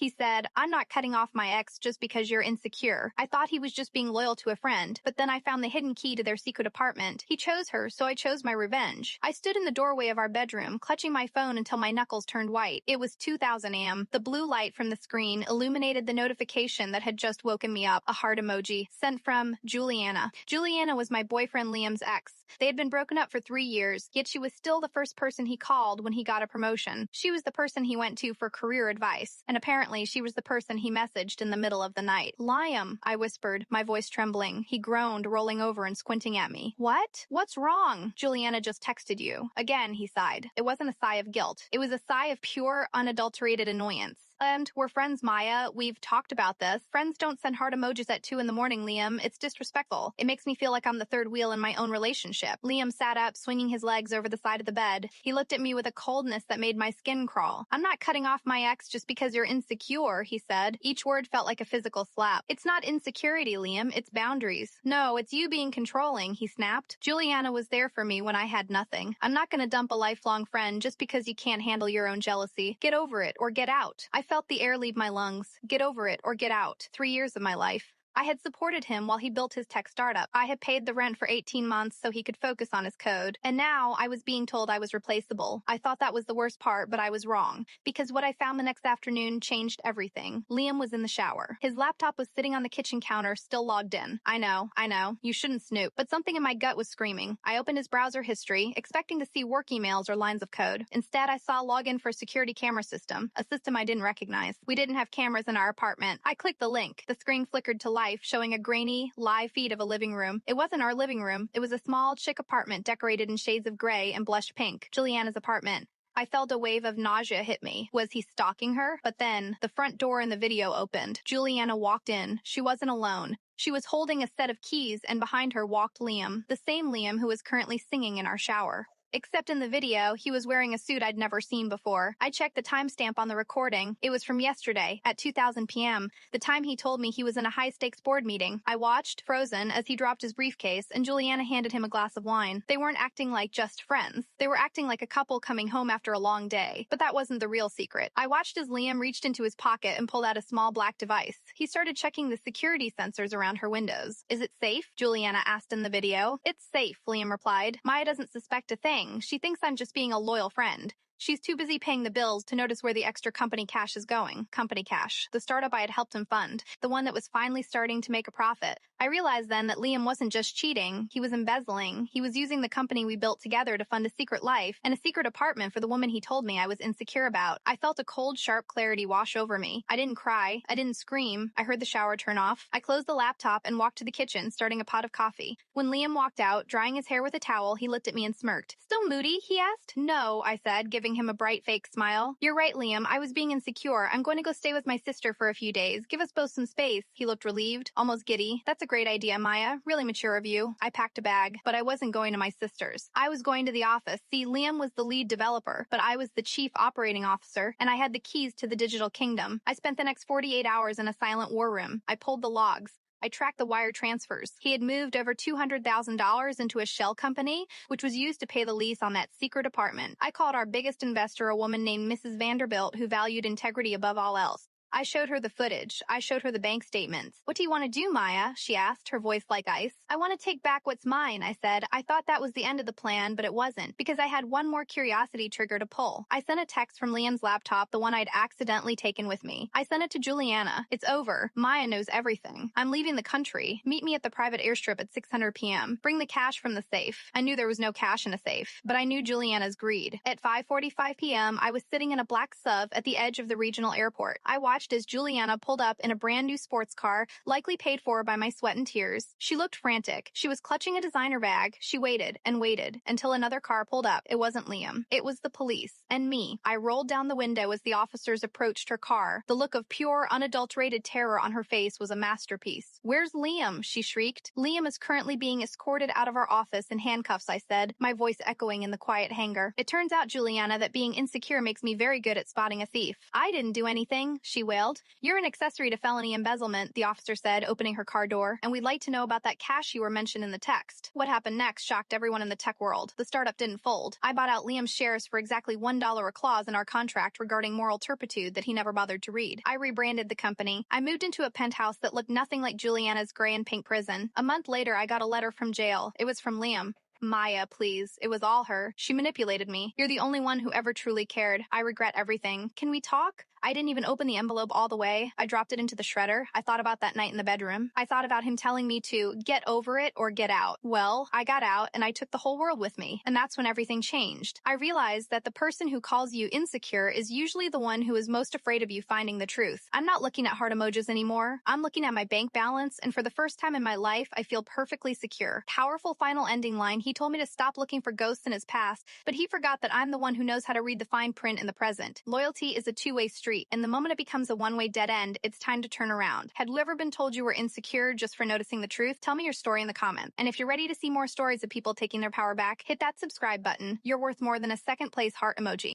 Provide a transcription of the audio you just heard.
He said, "I'm not cutting off my ex just because you're insecure." I thought he was just being loyal to a friend, but then I found the hidden key to their secret apartment. He chose her, so I chose my revenge. I stood in the doorway of our bedroom, clutching my phone until my knuckles turned white. It was 2000 a.m. The blue light from the screen illuminated the notification that had just woken me up, a heart emoji, sent from Juliana. Juliana was my boyfriend Liam's ex. They had been broken up for 3 years, yet she was still the first person he called when he got a promotion. She was the person he went to for career advice, and apparently she was the person he messaged in the middle of the night. "Liam," I whispered, my voice trembling. He groaned, rolling over and squinting at me. "What? What's wrong?" "Juliana just texted you." Again, he sighed. It wasn't a sigh of guilt. It was a sigh of pure, unadulterated annoyance. "And we're friends, Maya. We've talked about this. Friends don't send heart emojis at 2 in the morning, Liam. It's disrespectful. It makes me feel like I'm the third wheel in my own relationship." Liam sat up, swinging his legs over the side of the bed. He looked at me with a coldness that made my skin crawl. "I'm not cutting off my ex just because you're insecure," he said. Each word felt like a physical slap. "It's not insecurity, Liam. It's boundaries." "No, it's you being controlling," he snapped. "Juliana was there for me when I had nothing. I'm not going to dump a lifelong friend just because you can't handle your own jealousy. Get over it or get out." I felt the air leave my lungs. Get over it or get out. 3 years of my life. I had supported him while he built his tech startup. I had paid the rent for 18 months so he could focus on his code. And now I was being told I was replaceable. I thought that was the worst part, but I was wrong. Because what I found the next afternoon changed everything. Liam was in the shower. His laptop was sitting on the kitchen counter, still logged in. I know. You shouldn't snoop. But something in my gut was screaming. I opened his browser history, expecting to see work emails or lines of code. Instead, I saw login for a security camera system, a system I didn't recognize. We didn't have cameras in our apartment. I clicked the link. The screen flickered to life, showing a grainy, live feed of a living room. It wasn't our living room. It was a small, chic apartment decorated in shades of gray and blush pink. Juliana's apartment. I felt a wave of nausea hit me. Was he stalking her? But then, the front door in the video opened. Juliana walked in. She wasn't alone. She was holding a set of keys, and behind her walked Liam, the same Liam who was currently singing in our shower. Except in the video, he was wearing a suit I'd never seen before. I checked the timestamp on the recording. It was from yesterday, at 2000 p.m., the time he told me he was in a high-stakes board meeting. I watched, frozen, as he dropped his briefcase, and Juliana handed him a glass of wine. They weren't acting like just friends. They were acting like a couple coming home after a long day. But that wasn't the real secret. I watched as Liam reached into his pocket and pulled out a small black device. He started checking the security sensors around her windows. "Is it safe?" Juliana asked in the video. "It's safe," Liam replied. "Maya doesn't suspect a thing. She thinks I'm just being a loyal friend. She's too busy paying the bills to notice where the extra company cash is going." Company cash. The startup I had helped him fund. The one that was finally starting to make a profit. I realized then that Liam wasn't just cheating. He was embezzling. He was using the company we built together to fund a secret life and a secret apartment for the woman he told me I was insecure about. I felt a cold, sharp clarity wash over me. I didn't cry. I didn't scream. I heard the shower turn off. I closed the laptop and walked to the kitchen, starting a pot of coffee. When Liam walked out, drying his hair with a towel, he looked at me and smirked. "Still moody?" he asked. "No," I said, giving him a bright fake smile. "You're right, Liam. I was being insecure. I'm going to go stay with my sister for a few days. Give us both some space." He looked relieved, almost giddy. "That's a great idea, Maya. Really mature of you." I packed a bag, but I wasn't going to my sister's. I was going to the office. See, Liam was the lead developer, but I was the chief operating officer, and I had the keys to the digital kingdom. I spent the next 48 hours in a silent war room. I pulled the logs. I tracked the wire transfers. He had moved over $200,000 into a shell company, which was used to pay the lease on that secret apartment. I called our biggest investor a woman named Mrs. Vanderbilt, who valued integrity above all else. I showed her the footage. I showed her the bank statements. "What do you want to do, Maya?" she asked, her voice like ice. "I want to take back what's mine," I said. I thought that was the end of the plan, but it wasn't, because I had one more curiosity trigger to pull. I sent a text from Liam's laptop, the one I'd accidentally taken with me. I sent it to Juliana. "It's over. Maya knows everything. I'm leaving the country. Meet me at the private airstrip at 600 p.m. Bring the cash from the safe." I knew there was no cash in a safe, but I knew Juliana's greed. At 5:45 p.m., I was sitting in a black SUV at the edge of the regional airport. I watched as Juliana pulled up in a brand new sports car, likely paid for by my sweat and tears. She looked frantic. She was clutching a designer bag. She waited and waited until another car pulled up. It wasn't Liam. It was the police and me. I rolled down the window as the officers approached her car. The look of pure, unadulterated terror on her face was a masterpiece. "Where's Liam?" she shrieked. "Liam is currently being escorted out of our office in handcuffs," I said, my voice echoing in the quiet hangar. "It turns out, Juliana, that being insecure makes me very good at spotting a thief." "I didn't do anything," she wailed. wailed. "You're an accessory to felony embezzlement," the officer said, opening her car door, "and we'd like to know about that cash you were mentioned in the text." What happened next shocked everyone in the tech world. The startup didn't fold. I bought out Liam's shares for exactly $1 a clause in our contract regarding moral turpitude that he never bothered to read. I rebranded the company. I moved into a penthouse that looked nothing like Juliana's gray and pink prison. A month later, I got a letter from jail. It was from Liam. "Maya, please. It was all her. She manipulated me. You're the only one who ever truly cared. I regret everything. Can we talk?" I didn't even open the envelope all the way. I dropped it into the shredder. I thought about that night in the bedroom. I thought about him telling me to get over it or get out. Well, I got out and I took the whole world with me. And that's when everything changed. I realized that the person who calls you insecure is usually the one who is most afraid of you finding the truth. I'm not looking at heart emojis anymore. I'm looking at my bank balance, and for the first time in my life, I feel perfectly secure. Powerful final ending line. He told me to stop looking for ghosts in his past, but he forgot that I'm the one who knows how to read the fine print in the present. Loyalty is a two-way street, and the moment it becomes a one-way dead end, it's time to turn around. Had you ever been told you were insecure just for noticing the truth? Tell me your story in the comments. And if you're ready to see more stories of people taking their power back, hit that subscribe button. You're worth more than a second place heart emoji.